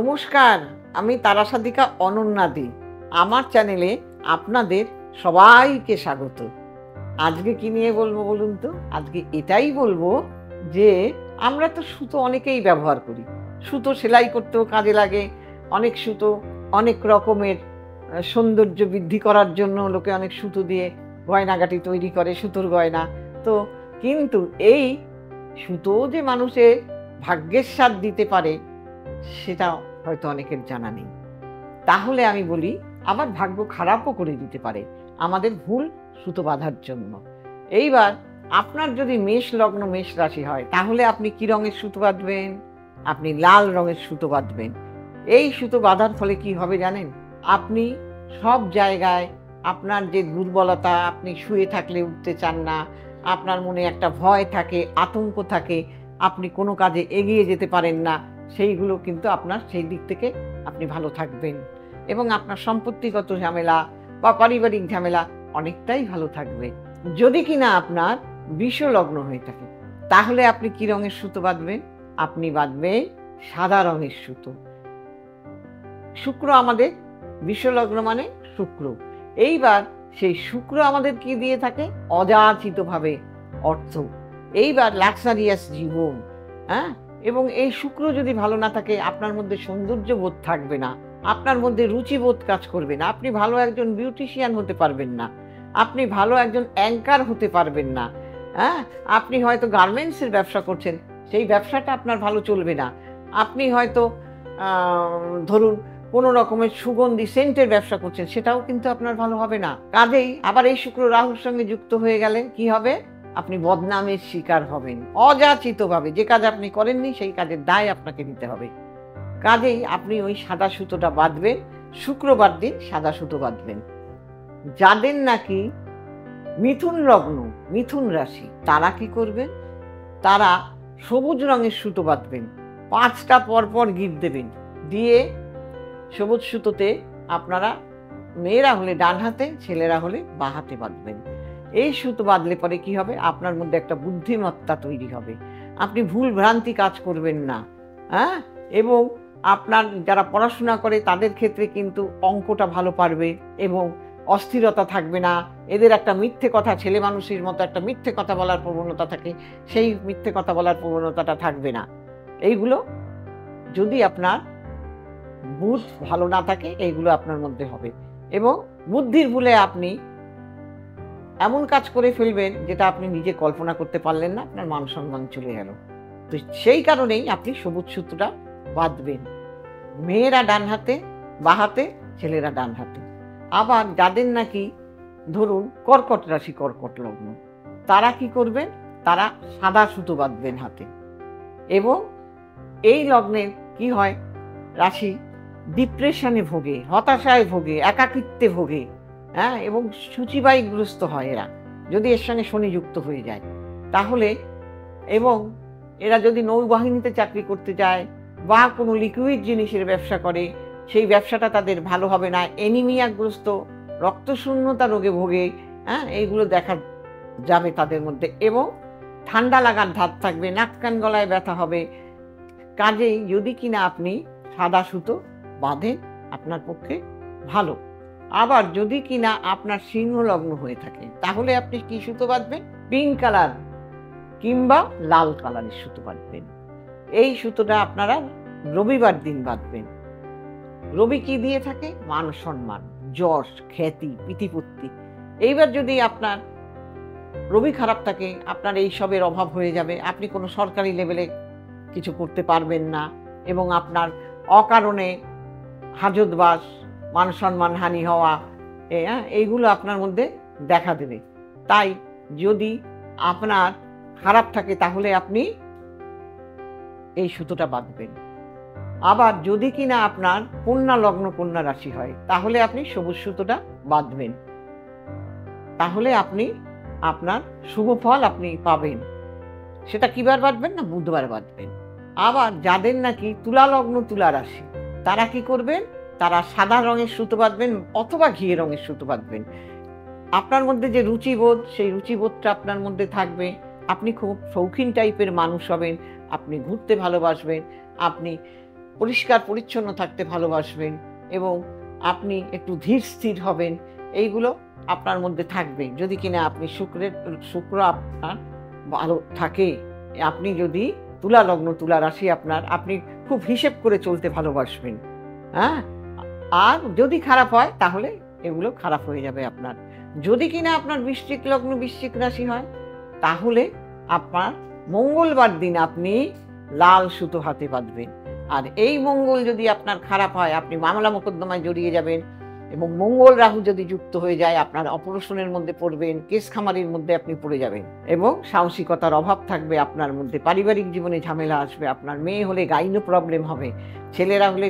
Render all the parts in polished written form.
নমস্কার, আমি তারাসাধিকা অনন্যাদি। আমার চ্যানেলে আপনাদের সবাইকে স্বাগত। আজকে কি নিয়ে বলবো বলুন তো? আজকে এটাই বলবো যে আমরা তো সুতো অনেকেই ব্যবহার করি। সুতো সেলাই করতেও কাজে লাগে। অনেক সুতো অনেক রকমের সৌন্দর্য বৃদ্ধি করার জন্য লোকে অনেক সুতো দিয়ে গয়নাগাটি তৈরি করে, সুতোর গয়না। তো কিন্তু এই সুতো যে মানুষের ভাগ্যের স্বাদ দিতে পারে সেটা হয়তো অনেকের জানা নেই। তাহলে আমি বলি, আবার ভাগ্য খারাপও করে দিতে পারে আমাদের ভুল সুতো বাঁধার জন্য। এইবার আপনার যদি মেষ লগ্ন, মেষ রাশি হয়, তাহলে আপনি কি রঙের সুতো বাঁধবেন? আপনি লাল রঙের সুতো বাঁধবেন। এই সুতো বাঁধার ফলে কি হবে জানেন? আপনি সব জায়গায় আপনার যে দুর্বলতা, আপনি শুয়ে থাকলে উঠতে চান না, আপনার মনে একটা ভয় থাকে, আতঙ্ক থাকে, আপনি কোনো কাজে এগিয়ে যেতে পারেন না, সেইগুলো কিন্তু আপনার সেই দিক থেকে আপনি ভালো থাকবেন এবং আপনার সম্পত্তিগত ঝামেলা বা পারিবারিক ঝামেলা অনেকটাই ভালো থাকবে। যদি কিনা আপনার বিষলগ্ন হয়ে থাকে, তাহলে আপনি কি রঙের সুতো বাঁধবেন? আপনি বাঁধবেন সাদা রঙের সুতো। শুক্র আমাদের বিষলগ্ন মানে শুক্র। এইবার সেই শুক্র আমাদের কি দিয়ে থাকে? অযাচিতভাবে অর্থ। এইবার লাক্সারিয়াস জীবন, হ্যাঁ। এবং এই শুক্র যদি ভালো না থাকে, আপনার মধ্যে সৌন্দর্য বোধ থাকবে না, আপনার মধ্যে রুচিবোধ কাজ করবে না, আপনি ভালো একজন বিউটিশিয়ান হতে পারবেন না, আপনি ভালো একজন অ্যাঙ্কার হতে পারবেন না, হ্যাঁ। আপনি হয়তো গার্মেন্টসের ব্যবসা করছেন, সেই ব্যবসাটা আপনার ভালো চলবে না। আপনি হয়তো ধরুন কোনো রকমের সুগন্ধি সেন্টের ব্যবসা করছেন, সেটাও কিন্তু আপনার ভালো হবে না। কাজেই আবার এই শুক্র রাহুর সঙ্গে যুক্ত হয়ে গেলে কি হবে? আপনি বদনামের শিকার হবেন অযাচিতভাবে। যে কাজ আপনি করেননি সেই কাজের দায় আপনাকে নিতে হবে। কাজেই আপনি ওই সাদা সুতোটা বাঁধবেন, শুক্রবার দিন সাদা সুতো বাঁধবেন। যাদের নাকি মিথুন লগ্ন, মিথুন রাশি, তারা কি করবেন? তারা সবুজ রঙের সুতো বাঁধবেন। 5টা পরপর গিট দেবেন, দিয়ে সবুজ সুতোতে আপনারা মেয়েরা হলে ডান হাতে, ছেলেরা হলে বাঁ হাতে বাঁধবেন। এই সুতো বাঁধলে পরে কি হবে? আপনার মধ্যে একটা বুদ্ধিমত্তা তৈরি হবে, আপনি ভুল ভ্রান্তি কাজ করবেন না, হ্যাঁ। এবং আপনার যারা পড়াশোনা করে তাদের ক্ষেত্রে কিন্তু অঙ্কটা ভালো পারবে এবং অস্থিরতা থাকবে না। এদের একটা মিথ্যে কথা, ছেলে মানুষের মতো একটা মিথ্যে কথা বলার প্রবণতা থাকে, সেই মিথ্যে কথা বলার প্রবণতাটা থাকবে না। এইগুলো যদি আপনার বুধ ভালো না থাকে, এইগুলো আপনার মধ্যে হবে এবং বুদ্ধির ভুলে আপনি এমন কাজ করে ফেলবেন যেটা আপনি নিজে কল্পনা করতে পারলেন না, আপনার মান সম্মান চলে গেল। তো সেই কারণেই আপনি সবুজ সুতোটা বাঁধবেন। মেয়েরা ডান হাতে, বাঁ হাতে, ছেলেরা ডান হাতে। আবার যাদের নাকি ধরুন কর্কট রাশি, কর্কট লগ্ন, তারা কি করবেন? তারা সাদা সুতো বাঁধবেন হাতে। এবং এই লগ্নে কি হয়? রাশি ডিপ্রেশনে ভোগে, হতাশায় ভোগে, একাকিত্বে ভোগে, হ্যাঁ, এবং সূচিবায়গ্রস্ত হয় এরা, যদি এর সঙ্গে শনি যুক্ত হয়ে যায় তাহলে। এবং এরা যদি নৌবাহিনীতে চাকরি করতে যায় বা কোনো লিকুইড জিনিসের ব্যবসা করে, সেই ব্যবসাটা তাদের ভালো হবে না, এনিমিয়াগ্রস্ত, রক্তশূন্যতা রোগে ভোগে, হ্যাঁ, এইগুলো দেখা যাবে তাদের মধ্যে। এবং ঠান্ডা লাগার ধাত থাকবে, নাক কান গলায় ব্যথা হবে। কাজেই যদি কিনা আপনি সাদা সুতো বাঁধেন, আপনার পক্ষে ভালো। আবার যদি কিনা আপনার সিংহ লগ্ন হয়ে থাকে, তাহলে আপনি কি সুতো বাঁধবেন? পিঙ্ক কালার কিংবা লাল কালারের সুতো বাঁধবেন। এই সুতোটা আপনারা রবিবার দিন বাঁধবেন। রবি কি দিয়ে থাকে? মান সম্মান, যশ, খ্যাতি, প্রীতিপত্তি। এইবার যদি আপনার রবি খারাপ থাকে, আপনার এই সবের অভাব হয়ে যাবে, আপনি কোনো সরকারি লেভেলে কিছু করতে পারবেন না এবং আপনার অকারণে হাজতবাস, মান সম্মান হানি হওয়া, এইগুলো আপনার মধ্যে দেখা দেবে। তাই যদি আপনার খারাপ থাকে, তাহলে আপনি এই সুতোটা বাঁধবেন। আবার যদি কিনা আপনার কন্যা লগ্ন, কন্যা রাশি হয়, তাহলে আপনি সবুজ সুতোটা বাঁধবেন। তাহলে আপনি আপনার শুভ ফল আপনি পাবেন। সেটা কিবার বাঁধবেন? না, বুধবার বাঁধবেন। আবার যাদের নাকি তুলা লগ্ন, তুলা রাশি, তারা কি করবেন? তারা সাদা রঙের সুতো বাঁধবেন অথবা ঘিয়ে রঙের সুতো বাঁধবেন। আপনার মধ্যে যে রুচিবোধ, সেই রুচিবোধটা আপনার মধ্যে থাকবে। আপনি খুব শৌখিন টাইপের মানুষ হবেন, আপনি ঘুরতে ভালোবাসবেন, আপনি পরিষ্কার পরিচ্ছন্ন থাকতে ভালোবাসবেন এবং আপনি একটু ধীর স্থির হবেন, এইগুলো আপনার মধ্যে থাকবে। যদি কিনা আপনি শুক্র আপনার ভালো থাকে, আপনি যদি তুলা লগ্ন, তুলা রাশি আপনার, আপনি খুব হিসেব করে চলতে ভালোবাসবেন। হ্যাঁ, আর যদি খারাপ হয় তাহলে এগুলো খারাপ হয়ে যাবে আপনার। যদি কিনা আপনার বৃশ্চিক লগ্ন, বৃশ্চিক রাশি হয়, তাহলে আপনার মঙ্গলবার দিন আপনি লাল সুতো হাতে বাঁধবেন। আর এই মঙ্গল যদি আপনার খারাপ হয়, আপনি মামলা মোকদ্দমায় জড়িয়ে যাবেন এবং মঙ্গল রাহু যদি যুক্ত হয়ে যায়, আপনার অপারেশনের মধ্যে পড়বেন, কেস খামারির মধ্যে আপনি পড়ে যাবেন এবং সাহসিকতার অভাব থাকবে আপনার মধ্যে। পারিবারিক জীবনে ঝামেলা আসবে, আপনার মেয়ে হলে গাইনো প্রবলেম হবে, ছেলেরা হলে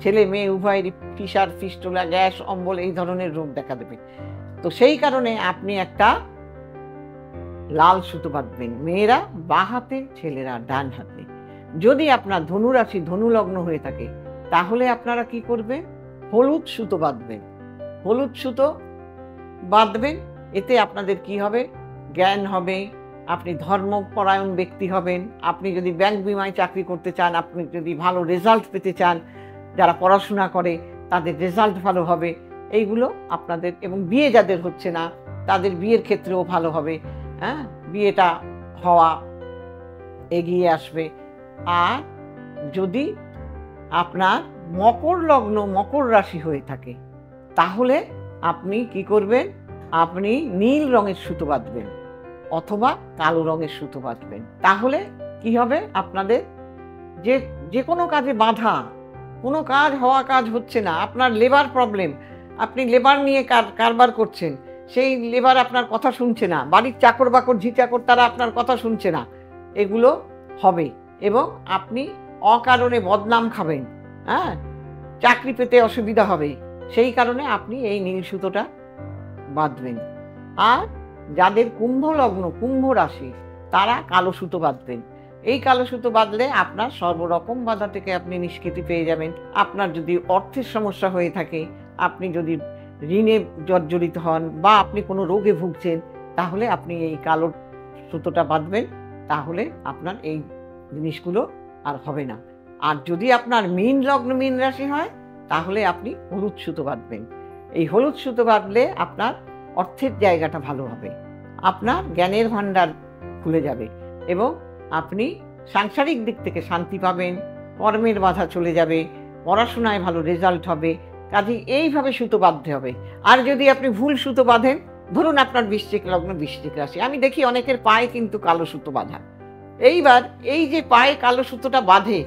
ছেলে মেয়ে উভয়েরই ফিসার, ফিস্টুলা, গ্যাস, অম্বল এই ধরনের রোগ দেখা দেবে। তো সেই কারণে আপনি একটা লাল সুতো বাঁধবেন, মেয়েরা বাঁ হাতে, ছেলেরা ডান হাতে। যদি আপনার ধনুরাশি, ধনু লগ্ন হয়ে থাকে, তাহলে আপনারা কি করবেন? হলুদ সুতো বাঁধবেন। হলুদ সুতো বাঁধবেন, এতে আপনাদের কি হবে? জ্ঞান হবে, আপনি ধর্মপরায়ণ ব্যক্তি হবেন। আপনি যদি ব্যাংক বিমায় চাকরি করতে চান, আপনি যদি ভালো রেজাল্ট পেতে চান, যারা পড়াশোনা করে তাদের রেজাল্ট ভালো হবে, এইগুলো আপনাদের। এবং বিয়ে যাদের হচ্ছে না, তাদের বিয়ের ক্ষেত্রেও ভালো হবে। হ্যাঁ, বিয়েটা হওয়া এগিয়ে আসবে। আর যদি আপনার মকর লগ্ন, মকর রাশি হয়ে থাকে, তাহলে আপনি কি করবেন? আপনি নীল রঙের সুতো বাঁধবেন অথবা কালো রঙের সুতো বাঁধবেন। তাহলে কি হবে? আপনাদের যে কোনো কাজে বাধা, কোনো কাজ হওয়া, কাজ হচ্ছে না, আপনার লেবার প্রবলেম, আপনি লেবার নিয়ে কারবার করছেন, সেই লেবার আপনার কথা শুনছে না, বাড়ির চাকর বাকর, ঝি চাকর, তারা আপনার কথা শুনছে না, এগুলো হবে এবং আপনি অকারণে বদনাম খাবেন। হ্যাঁ, চাকরি পেতে অসুবিধা হবে। সেই কারণে আপনি এই নীল সুতোটা বাঁধবেন। আর যাদের কুম্ভ লগ্ন, কুম্ভ রাশি, তারা কালো সুতো বাঁধবেন। এই কালো সুতো বাঁধলে আপনার সর্বরকম বাধা থেকে আপনি নিষ্কৃতি পেয়ে যাবেন। আপনার যদি অর্থের সমস্যা হয়ে থাকে, আপনি যদি ঋণে জর্জরিত হন বা আপনি কোনো রোগে ভুগছেন, তাহলে আপনি এই কালো সুতোটা বাঁধবেন, তাহলে আপনার এই জিনিসগুলো আর হবে না। আর যদি আপনার মীন লগ্ন, মীন রাশি হয়, তাহলে আপনি হলুদ সুতো বাঁধবেন। এই হলুদ সুতো বাঁধলে আপনার অর্থের জায়গাটা ভালো হবে, আপনার জ্ঞানের ভাণ্ডার খুলে যাবে এবং আপনি সাংসারিক দিক থেকে শান্তি পাবেন, কর্মের বাধা চলে যাবে, পড়াশোনায় ভালো রেজাল্ট হবে। কাজেই এইভাবে সুতো বাঁধতে হবে। আর যদি আপনি ভুল সুতো বাঁধেন, ধরুন আপনার বৃশ্চিক লগ্ন, বৃশ্চিক রাশি, আমি দেখি অনেকের পায়ে কিন্তু কালো সুতো বাঁধা। এইবার এই যে পায়ে কালো সুতোটা বাঁধে,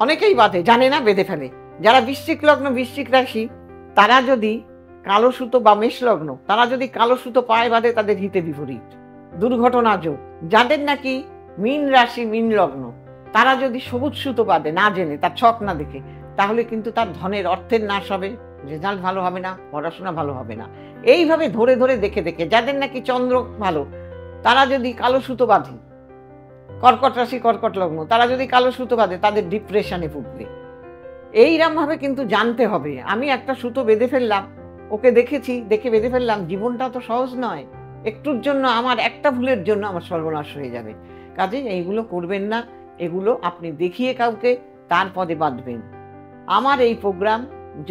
অনেকেই বাঁধে, জানে না, বেঁধে ফেলে। যারা বৃশ্চিক লগ্ন, বৃশ্চিক রাশি, তারা যদি কালো সুতো, বা মেষ লগ্ন, তারা যদি কালো সুতো পায়ে বাঁধে, তাদের হিতে বিপরীত, দুর্ঘটনা যোগ। যাদের নাকি মীন রাশি, মীন লগ্ন, তারা যদি সবুজ সুতো বাঁধে না জেনে, তার ছক না দেখে, তাহলে কিন্তু তার ধনের, অর্থের নাশ হবে, রেজাল্ট ভালো হবে না, পড়াশোনা ভালো হবে না। এইভাবে ধরে ধরে দেখে দেখে, যাদের নাকি চন্দ্র ভালো, তারা যদি কালো সুতো বাঁধে, কর্কট রাশি, কর্কট লগ্ন, তারা যদি কালো সুতো বাঁধে, তাদের ডিপ্রেশনে ভুগবে। এইরকমভাবে কিন্তু জানতে হবে। আমি একটা সুতো বেঁধে ফেললাম, ওকে দেখেছি, দেখে বেঁধে ফেললাম, জীবনটা তো সহজ নয়। একটুর জন্য, আমার একটা ভুলের জন্য আমার সর্বনাশ হয়ে যাবে। কাজে এইগুলো করবেন না। এগুলো আপনি দেখিয়ে কাউকে, তারপরে বাঁধবেন। আমার এই প্রোগ্রাম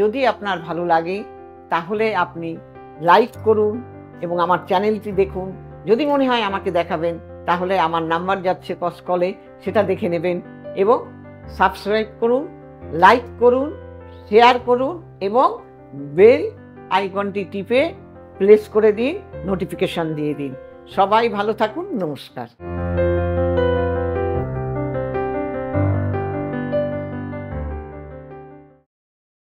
যদি আপনার ভালো লাগে, তাহলে আপনি লাইক করুন এবং আমার চ্যানেলটি দেখুন। যদি মনে হয় আমাকে দেখাবেন, তাহলে আমার নাম্বার যাচ্ছে কলে, সেটা দেখে নেবেন এবং সাবস্ক্রাইব করুন, লাইক করুন, শেয়ার করুন এবং বেল আইকনটি টিপে প্রেস করে দিন, নোটিফিকেশন দিয়ে দিন। সবাই ভালো থাকুন। নমস্কার।